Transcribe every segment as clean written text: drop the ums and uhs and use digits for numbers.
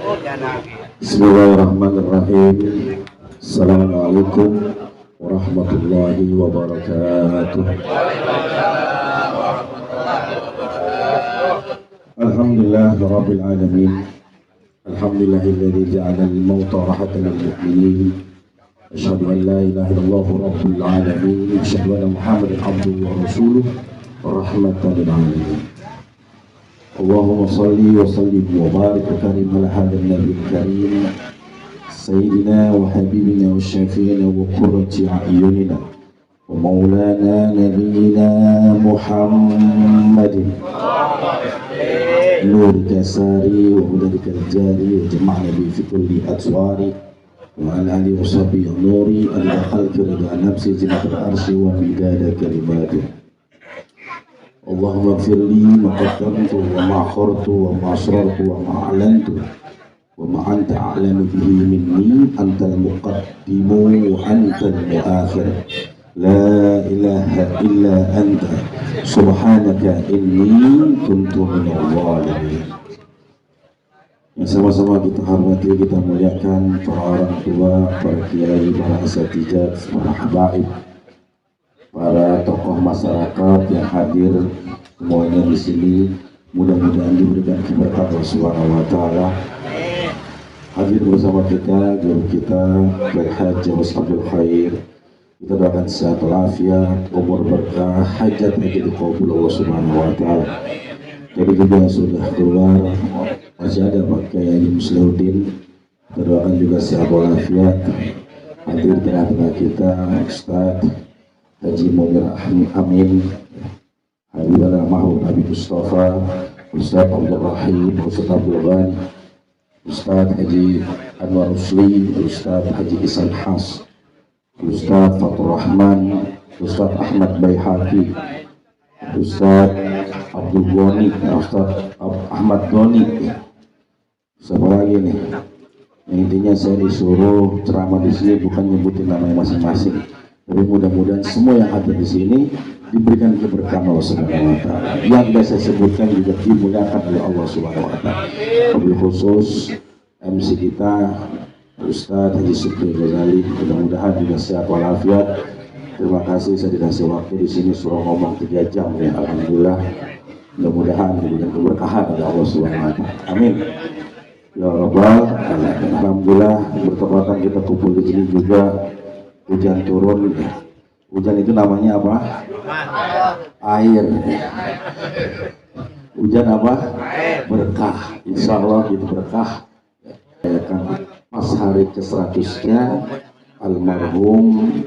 Bismillahirrahmanirrahim. Assalamualaikum warahmatullahi wabarakatuh. Alhamdulillah rabbil alamin. Alhamdulillahilladzi ja'ala al-mauta rahatan lil mu'minin. Asyhadu an la ilaha illallah rabbil alamin. Asyhadu anna Muhammadan abduhu wa rasuluhu rahmatan lil alamin. Allahumma salli wa sallim wa barik wa karim ala hadha an-nabiy al-karim sayyidina wa habibina wa syafi'ina wa qurrati a'yunina wa maulana nabiyyina Muhammadin nur kasari wa hudadikal jari wa jama'na bi fi kulli atwari wa ala alihi wa sahbihi nuri al-dakhal kirida nafsi zinatul arsi wa midada kalimatih. Allahumma firli ma qaddamtu wa ma akhartu wa ma asrartu wa ma a'lantu wa ma anta a'lamu bihi minni antal muqaddimu wa antal muakhir la ilaha illa anta subhanaka inni kuntu minal zalimin. Yang sama-sama kita hormati, kita muliakan para orang tua, para kiai, para asatidz, para habaib, para tokoh masyarakat yang hadir semuanya di sini, mudah-mudahan diberikan keberkahan Allah Subhanahu wa taala. Hadir bersama kita guru kita Kiai Haji Abdul Khair. Kita doakan sehat walafiat, umur berkah, hajat dikabul Allah Subhanahu wa taala. Jadi juga yang sudah keluar masih ada Pak Kiai Haji Musliuddin. Kita doakan juga sehat walafiat. Hadir di tengah-tengah kita Ustaz Haji Munir Amin, Habib Al-Mahmud Habib Mustafa, Ustaz Abdul Rahim, Ustaz Abdul Ghani, Ustaz Haji Anwar Rusli, Ustaz Haji Isan Has, Ustaz Fatur Rahman, Ustaz Ahmad Bayhaqi, Ustaz Abdul Ghani, Ustaz Ahmad Ghani. Siapa lagi nih? Intinya saya disuruh ceramah di sini bukan nyebutin namanya masing-masing. Tapi mudah-mudahan semua yang ada di sini diberikan keberkahan Allah Subhanahu wa taala. Yang sudah saya sebutkan juga dimuliakan oleh Allah Subhanahu wa taala. Wabil khusus MC kita Ustaz Haji Syukri Ghazali, mudah-mudahan juga sehat walafiat. Terima kasih saya dikasih waktu di sini suruh ngomong 3 jam ya, alhamdulillah. Mudah-mudahan diberikan keberkahan oleh Allah Subhanahu wa taala. Amin. Ya Rabbal alamin. Alhamdulillah bertepatan kita kumpul di sini juga hujan turun. Hujan itu namanya apa? Air. Hujan apa? Berkah. Insya Allah itu berkah. Ya kan, pas hari ke-100-nya almarhum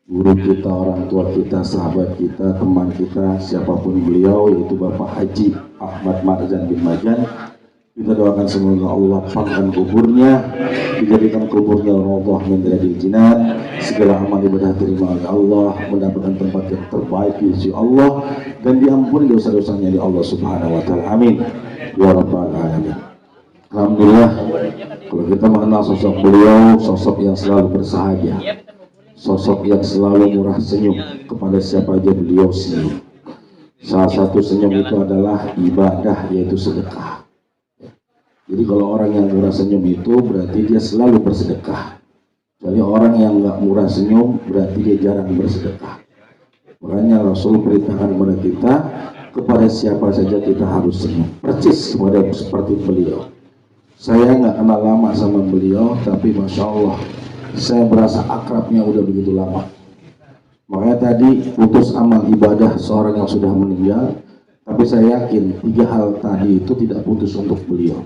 guru kita, orang tua kita, sahabat kita, teman kita, siapapun beliau, yaitu Bapak Haji Ahmad Marzan bin Majan. Kita doakan semoga Allah lapangkan kuburnya, dijadikan kuburnya raudhah min riyadil jinan, segala amal ibadah terima oleh Allah, mendapatkan tempat yang terbaik di sisi Allah, dan diampuni dosa-dosanya di Allah Subhanahu wa taala. Amin ya rabbal alamin. Alhamdulillah, kalau kita mengenal sosok beliau, sosok yang selalu bersahaja, sosok yang selalu murah senyum, kepada siapa aja beliau senyum. Salah satu senyum itu adalah ibadah, yaitu sedekah. Jadi kalau orang yang murah senyum itu berarti dia selalu bersedekah. Jadi orang yang nggak murah senyum berarti dia jarang bersedekah. Makanya Rasul perintahkan kepada kita, kepada siapa saja kita harus senyum. Persis kepada seperti beliau. Saya nggak kenal lama sama beliau, tapi Masya Allah saya merasa akrabnya udah begitu lama. Makanya tadi putus amal ibadah seorang yang sudah meninggal, tapi saya yakin 3 hal tadi itu tidak putus untuk beliau.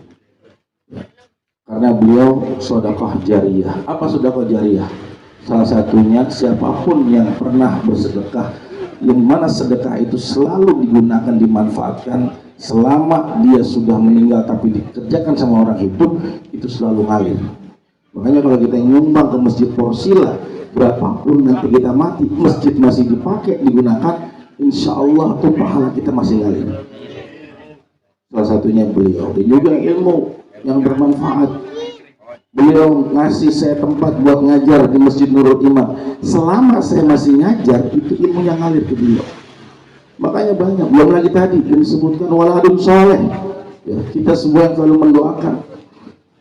Karena beliau sedekah jariyah. Apa sedekah jariyah? Salah satunya siapapun yang pernah bersedekah, yang mana sedekah itu selalu digunakan, dimanfaatkan selama dia sudah meninggal tapi dikerjakan sama orang hidup, itu selalu ngalir. Makanya kalau kita nyumbang ke masjid Porsila, berapapun nanti kita mati, masjid masih dipakai, digunakan, insya Allah tuh pahala kita masih ngalir. Salah satunya beliau. Dan juga ilmu yang bermanfaat. Beliau ngasih saya tempat buat ngajar di Masjid Nurul Iman. Selama saya masih ngajar, itu ilmu yang ngalir ke beliau. Makanya banyak, belum lagi tadi yang disebutkan waladun soleh. Ya, kita semua yang selalu mendoakan.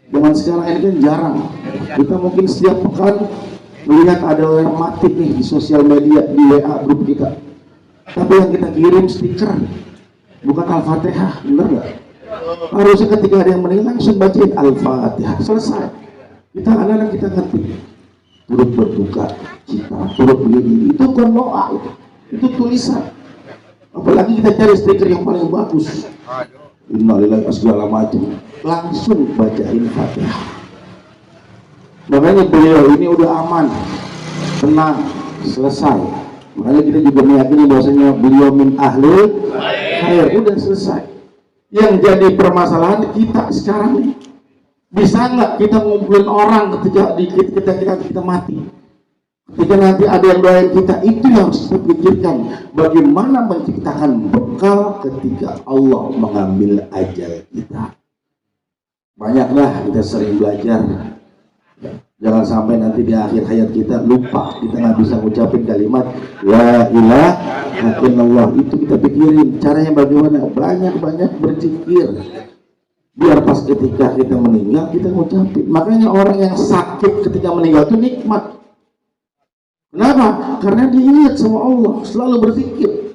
Zaman sekarang ini kan jarang. Kita mungkin setiap pekan melihat ada orang mati nih di sosial media, di WA grup kita. Tapi yang kita kirim stiker, bukan Al-Fatihah, bener nggak? Harusnya ketika ada yang meninggal langsung bacain Al-Fatihah, selesai. Kita anak-anak kita ngerti. Turut berduka cita, turut begini, itu kan doa itu tulisan. Apalagi kita cari stiker yang paling bagus. Innalillahi segala macam, langsung bacain Fatihah. Makanya beliau ini udah aman, tenang, selesai. Makanya kita juga meyakini bahwasanya beliau min ahli khair, udah selesai. Yang jadi permasalahan kita sekarang nih, bisa nggak kita ngumpulin orang ketika kita mati? Ketika nanti ada yang doain kita, itu yang harus kita pikirkan. Bagaimana menciptakan bekal ketika Allah mengambil ajal kita. Banyaklah kita sering belajar. Jangan sampai nanti di akhir hayat kita lupa, kita nggak bisa ngucapin kalimat La ilaha illallah. Itu kita pikirin caranya bagaimana. Banyak-banyak berzikir, biar pas ketika kita meninggal kita ngucapin. Makanya orang yang sakit ketika meninggal itu nikmat. Kenapa? Karena dia ingat sama Allah, selalu berzikir.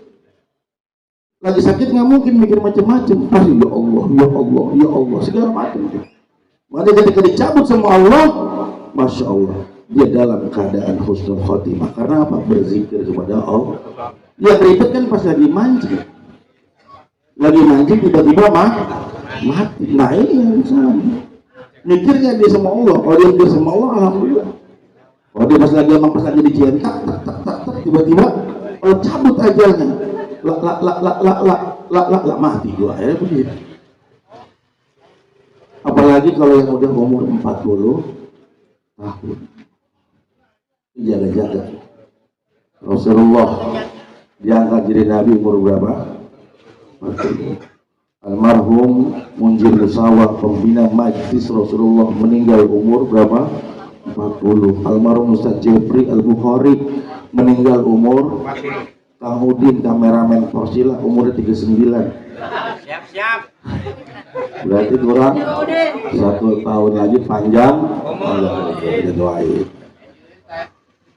Lagi sakit nggak mungkin mikir macam-macam. Ya Allah, ya Allah, ya Allah, segala macam. Makanya ketika dicabut sama Allah, Masya Allah, dia dalam keadaan husnul khotimah. Karena apa? Berzikir kepada Allah. Yang ribet kan pas lagi mancing. Lagi mancing tiba-tiba mati. Nah ini yang salah. Mikirnya dia sama Allah. Kalau dia mikir sama Allah, alhamdulillah. Kalau dia pas lagi dijentak, tiba-tiba kalau cabut ajalnya, mati gua. Akhirnya begitu. Apalagi kalau yang udah umur 40 tahun, jaga-jaga. Rasulullah diangkat jadi Nabi umur berapa? 40. Almarhum Munjir Musawah, pembina majlis Rasulullah, meninggal umur berapa? 40. Almarhum Ustaz Jeffrey Al-Bukhari meninggal umur, Kang Udin kameramen Porsila umurnya 39. Siap. Berarti kurang 1 tahun lagi panjang. Kita doain.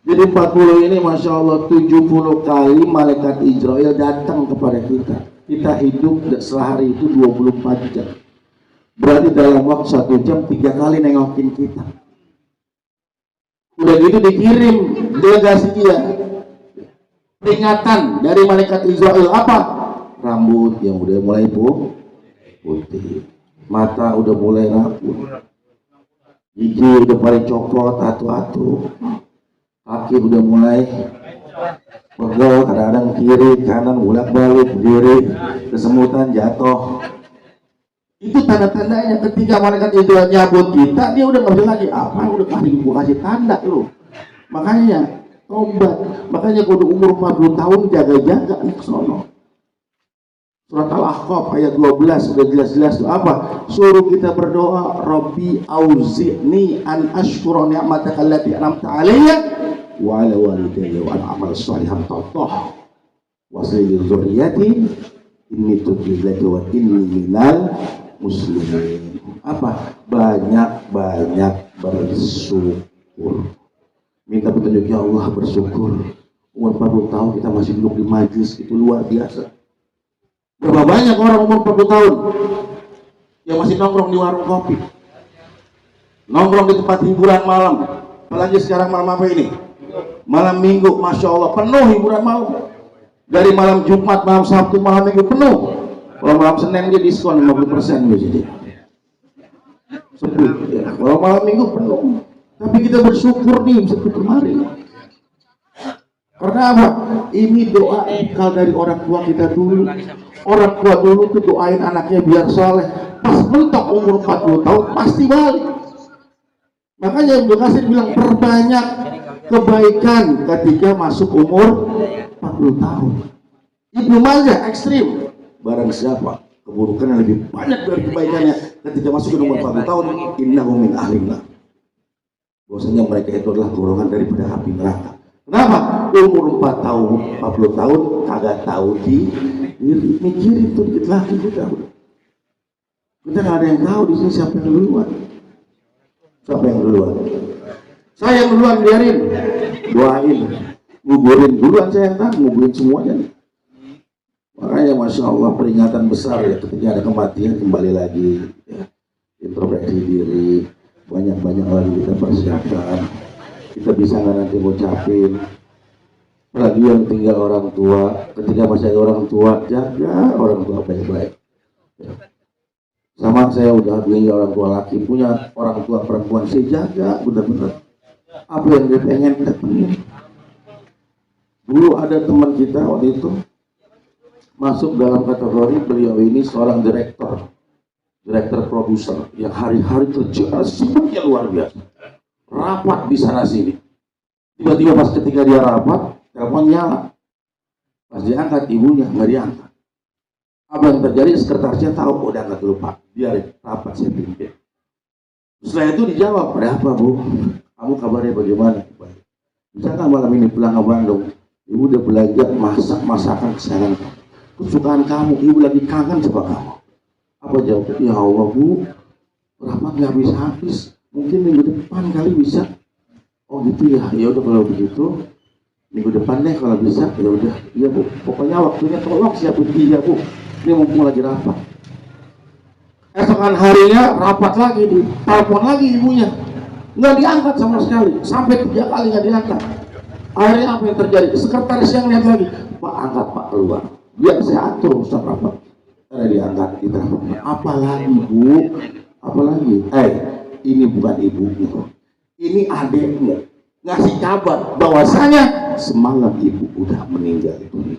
Jadi 40 ini Masya Allah 70 kali malaikat Israel datang kepada kita. Kita hidup sehari itu 24 jam. Berarti dalam waktu 1 jam 3 kali nengokin kita. Udah gitu dikirim delegasi dia. Peringatan dari malaikat Israel apa? Rambut yang udah mulai putih, mata udah mulai rapuh, gigi udah mulai coklat atu-atu, kaki udah mulai pegel, kadang-kadang kiri kanan bolak-balik, kiri kesemutan jatuh. Itu tanda-tandanya ketika malaikat itu nyabut kita, dia udah nggak bisa lagi apa, udah kasih tanda loh. Makanya tobat, makanya kudu umur 40 tahun jaga-jaga nih kesono. Surat Al-Ahqaf ayat 12 sudah jelas-jelas itu apa? Suruh kita berdoa, Rabbi auzi'ni an ashkura ni'mataka allati an'amta 'alayya wa 'ala walidayya wa an a'mal shalihan tardah wa aslih li dzurriyyati inni tubtu ilaika wa inni minal muslimin. Apa? Banyak bersyukur. Minta petunjuk ya Allah, bersyukur. Umur 40 tahun kita masih duduk di majlis, itu luar biasa. Berapa banyak orang umur 40 tahun yang masih nongkrong di warung kopi, nongkrong di tempat hiburan malam. Apalagi sekarang malam apa ini? Malam Minggu, Masya Allah, penuh hiburan malam. Dari malam Jumat, malam Sabtu, malam Minggu penuh. Kalau malam Senin dia diskon 50% jadi. Ya. Kalau malam Minggu penuh. Tapi kita bersyukur nih seperti kemarin. Karena apa? Ini doa bekal dari orang tua kita dulu. Orang tua dulu tuh doain anaknya biar soleh. Pas mentok umur 40 tahun pasti balik. Makanya Ibnu Katsir bilang perbanyak kebaikan ketika masuk umur 40 tahun. Ibnu Majah ekstrim. Barang siapa keburukan yang lebih banyak dari kebaikannya ketika masuk ke umur 40 tahun, innahu min ahlinna. Bahwasanya mereka itu adalah golongan daripada api neraka. Kenapa? Umur 4 tahun, 40 tahun kagak tahu mikirin tuh dikit lagi kita nggak ada yang tahu di sini siapa yang duluan. Siapa yang duluan? Saya yang duluan, biarin. Doain. Nguburin duluan saya yang nguburin semuanya nih. Makanya Masya Allah peringatan besar ya ketika ada kematian, kembali lagi ya. Introspeksi diri, banyak-banyak lagi kita persiapkan. Kita bisa nggak nanti ngucapin, apalagi yang tinggal orang tua, ketika masih ada orang tua, jaga orang tua baik-baik ya. Sama saya udah punya orang tua laki, punya orang tua perempuan, saya jaga benar-benar apa yang dia pengen dapetin. Dulu ada teman kita waktu itu masuk dalam kategori, beliau ini seorang direktur produser yang hari-hari kerja sibuknya luar biasa, rapat di sana sini. Tiba-tiba pas ketika dia rapat, telepon nyala, pas diangkat ibunya nggak diangkat. Apa yang terjadi? Sekretarisnya tahu, udah nggak lupa, dia rapat saya pimpin. Setelah itu dijawab, ada apa Bu? Kamu kabarnya bagaimana? Bisa nggak malam ini pulang ke Bandung? Ibu udah belajar masak masakan kesayangan kamu, kesukaan kamu, ibu lagi kangen sama kamu. Apa jawab? Ya Allah Bu, rapat nggak habis-habis, mungkin minggu depan kali bisa. Oh gitu ya, ya udah kalau begitu minggu depan deh kalau bisa. Ya udah, iya Bu, pokoknya waktunya tolong siapin dia Bu, ini mumpung lagi rapat. Esokan harinya rapat lagi, ditelepon lagi ibunya, nggak diangkat sama sekali, sampai 3 kali nggak diangkat. Akhirnya apa yang terjadi? Sekretaris yang lihat lagi, Pak angkat Pak keluar, biar saya atur Ustaz rapat. Karena diangkat kita, apalagi Bu, apalagi? Ini bukan ibumu, ini adekmu, ngasih kabar bahwasanya semalam ibu udah meninggal dunia.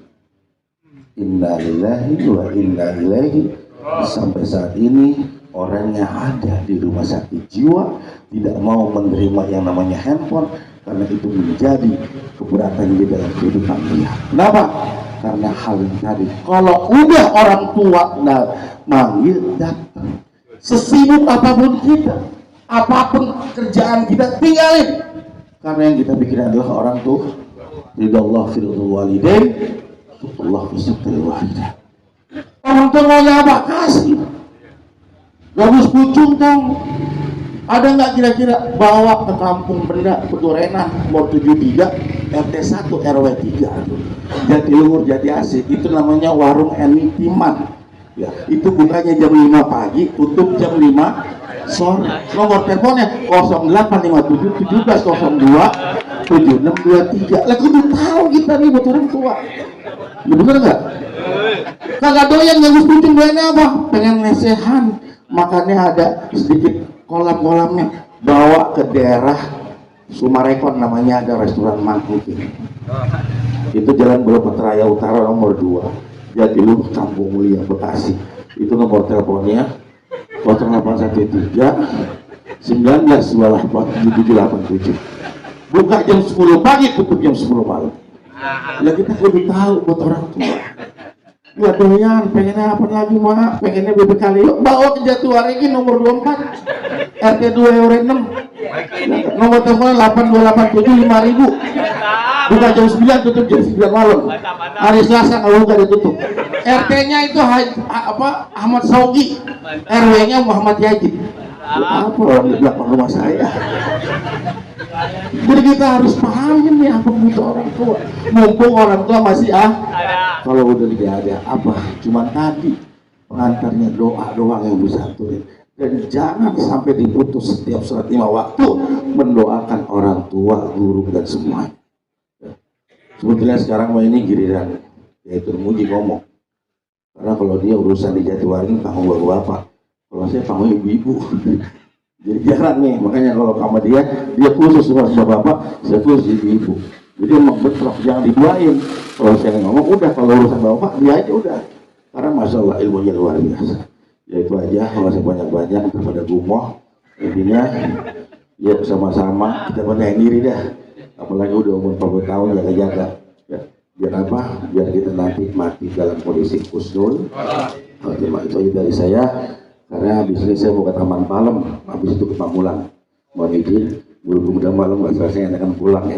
Inna lillahi wa inna ilaihi. Sampai saat ini orangnya ada di rumah sakit jiwa, tidak mau menerima yang namanya handphone karena itu menjadi keberatan di dalam kehidupan dia. Kenapa? Karena hal yang tadi, kalau udah orang tua manggil datang, sesibuk apapun kita, apapun kerjaan kita tinggalin, karena yang kita pikir adalah orang tua. Ridallah fil walidain, Allah fil walidain. Orang tua maunya apa? Kasih. Gabus pucung dong. Ada nggak kira-kira bawa ke kampung benda Peturenan nomor 73 RT 1 RW 3 Jatiluhur Jati Asih, itu namanya warung Eni Timan ya, itu bukanya jam 5 pagi, tutup jam 5 sore. Nomor teleponnya 0857 1702 7623. Lah kudu tahu kita nih buat orang tua. Ya bener nggak? Kagak doyan gabus pucung, doyannya apa? Pengen lesehan, makanya ada sedikit kolam-kolamnya. Bawa ke daerah Sumarekon, namanya ada restoran Mangkuki, itu Jalan Borobudur Raya Utara nomor 2 Jatiluhur Kampung Mulia Bekasi. Itu nomor teleponnya 0813 1928 7787. Buka jam 10 pagi, tutup jam 10 malam. Ya kita kudu tahu buat orang tua. Ya doyan, pengennya apa lagi Mak? Pengennya bebek kali, yuk bawa ke Jatiwaringin nomor 24 RT 2 RW 6. Nomor telepon 8287 5000. Buka jam 9, tutup jam 9 malam. Hari Selasa kalau buka ditutup. RT-nya itu Ahmad Saugi, RW-nya Muhammad Yajid. Apa orang di belakang rumah saya? Jadi kita harus pahamin nih apa butuh orang tua. Mumpung orang tua masih kalau udah tidak ada apa, cuman tadi pengantarnya doa doang yang bisa tulis. Dan jangan sampai diputus setiap sholat 5 waktu mendoakan orang tua, guru dan semuanya. Sebetulnya sekarang ini giliran yaitu Muji ngomong, karena kalau dia urusan di Jatiwaringin tanggung bapak, kalau saya tanggung ibu-ibu. Jadi jarang nih, makanya kalau sama dia khusus sama bapak, saya khusus ibu-ibu. Jadi emang betul, jangan diduain. Kalau saya ngomong udah, kalau urusan bapak dia aja udah, karena Masya Allah ilmunya luar biasa. Ya itu aja, kalau saya banyak-banyak daripada gumoh. Intinya ya sama-sama kita benahin diri dah, apalagi udah umur 40 tahun, jaga-jaga ya. Biar apa? Biar kita nanti mati dalam kondisi husnul khotimah. Itu aja dari saya, karena habis ini saya mau ke Taman Palem, habis itu ke Pamulang. Mohon izin, buru-buru udah malam nggak selesai, akan pulang ya.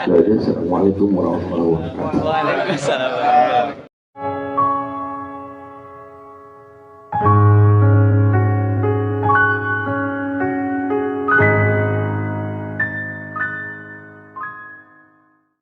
Jadi assalamualaikum warahmatullahi wabarakatuh.